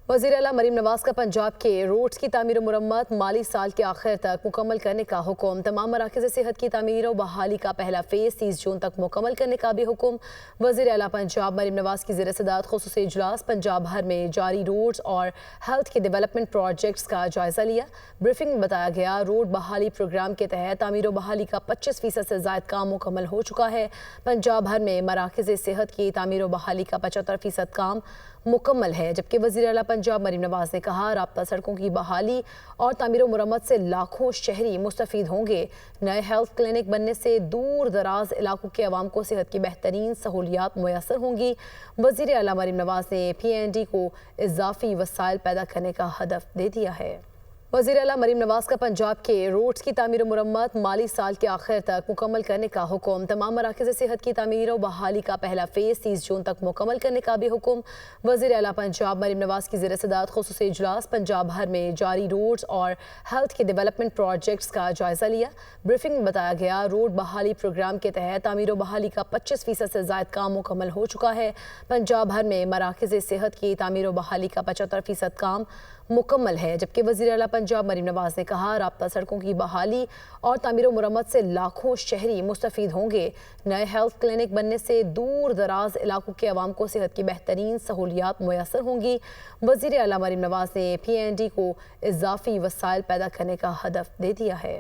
वज़ीर आला मरीम नवाज का पंजाब के रोड्स की तामीर मुरम्मत माली साल के आखिर तक मुकम्मल करने का हुक्म। तमाम मराकज़ सेहत की तामीर और बहाली का पहला फेज़ 30 जून तक मुकम्मल करने का भी हुक्म। वज़ीर आला पंजाब मरीम नवाज की ज़ेर सदारत ख़ुसूसी इजलास पंजाब भर में जारी रोड्स और हेल्थ के डेवलपमेंट प्रोजेक्ट्स का जायज़ा लिया। ब्रीफिंग में बताया गया, रोड बहाली प्रोग्राम के तहत तामीर और बहाली का 25% से ज़ायद काम मुकम्मल हो चुका है। पंजाब भर में मराकज़ सेहत की तामीर और बहाली का 75% काम मुकम्मल है। जबकि वज़ीर आला पंजाब मरीम नवाज ने कहा, राब्ता सड़कों की बहाली और तामीर और मुरम्मत से लाखों शहरी मुस्तफ़ीद होंगे। नए हेल्थ क्लिनिक बनने से दूर दराज इलाकों के अवाम को सेहत की बेहतरीन सहूलियात मुयसर होंगी। वज़ीर आला मरीम नवाज ने PND को इजाफी वसाइल पैदा करने का हदफ दे दिया है। वज़ीर आला मरीम नवाज का पंजाब के रोड्स की तामीर और मुरम्मत माली साल के आखिर तक मुकम्मल करने का हुक्म। तमाम मराकज़ सेहत की तामीर और बहाली का पहला फेज़ 30 जून तक मुकम्मल करने का भी हुक्म। वज़ीर आला पंजाब मरीम नवाज की ज़ेर सदारत ख़ुसूसी इजलास पंजाब भर में जारी रोड्स और हेल्थ के डेवलपमेंट प्रोजेक्ट्स का जायज़ा लिया। ब्रीफिंग में बताया गया, रोड बहाली प्रोग्राम के तहत तामीर और बहाली का 25% से ज़ायद काम मुकम्मल हो चुका है। पंजाब भर में मराकज़ सेहत की तामीर और बहाली का 75% काम मुकम्मल है। जबकि वज़ीर आला पंजाब मरीम नवाज ने कहा, राब्ता सड़कों की बहाली और तामीर और मुरम्मत से लाखों शहरी मुस्तफ़ीद होंगे। नए हेल्थ क्लिनिक बनने से दूर दराज इलाकों के अवाम को सेहत की बेहतरीन सहूलियात मुयसर होंगी। वज़ीर आला मरीम नवाज ने PND को इजाफी वसाइल पैदा करने का हदफ दे दिया है।